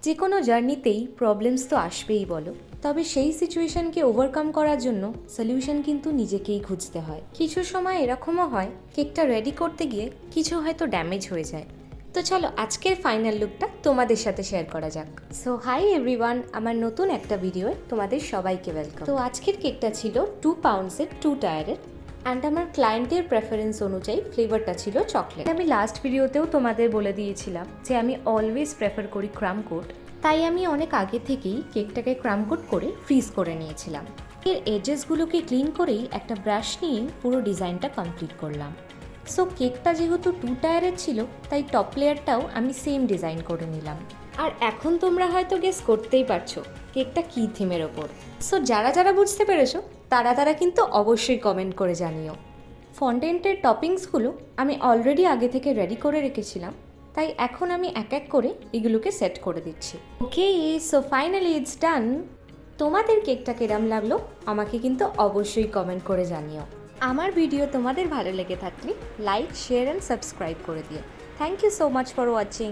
যে কোনো জার্নিতেই প্রবলেমস তো আসবেই বলো, তবে সেই সিচুয়েশনকে ওভারকাম করার জন্য সলিউশন কিন্তু নিজেকেই খুঁজতে হয়। কিছু সময় এরকমও হয় কেকটা রেডি করতে গিয়ে কিছু হয়তো ড্যামেজ হয়ে যায়। তো চলো আজকের ফাইনাল লুকটা তোমাদের সাথে শেয়ার করা যাক। সো হাই এভরিওয়ান, আমার নতুন একটা ভিডিওয়ে তোমাদের সবাইকে ওয়েলকাম। তো আজকের কেকটা ছিল 2 পাউন্ডসের 2 টায়ারের, অ্যান্ড আমার ক্লায়েন্টের প্রেফারেন্স অনুযায়ী ফ্লেভারটা ছিল চকলেট। আমি লাস্ট ভিডিওতেও তোমাদের বলে দিয়েছিলাম যে আমি অলওয়েজ প্রেফার করি ক্রাম কোট, তাই আমি অনেক আগে থেকেই কেকটাকে ক্রাম কোট করে ফ্রিজ করে নিয়েছিলাম। এর এজেসগুলোকে ক্লিন করেই একটা ব্রাশ নিয়ে পুরো ডিজাইনটা কমপ্লিট করলাম। সো কেকটা যেহেতু 2 টায়ারের ছিল, তাই টপ লেয়ারটাও আমি সেম ডিজাইন করে নিলাম। আর এখন তোমরা হয়তো গেস করতেই পারছো কেকটা কী থিমের ওপর। সো যারা যারা বুঝতে পেরেছো তারা কিন্তু অবশ্যই কমেন্ট করে জানিও। ফন্ডেন্টের টপিংসগুলো আমি অলরেডি আগে থেকে রেডি করে রেখেছিলাম, তাই এখন আমি এক এক করে এগুলোকে সেট করে দিচ্ছি। ওকে, সো ফাইনালি ইটস ডান। তোমাদের কেকটা কেরাম লাগলো আমাকে কিন্তু অবশ্যই কমেন্ট করে জানিও। আমার ভিডিও তোমাদের ভালো লেগে থাকলে লাইক, শেয়ার অ্যান্ড সাবস্ক্রাইব করে দিও। Thank you so much for watching.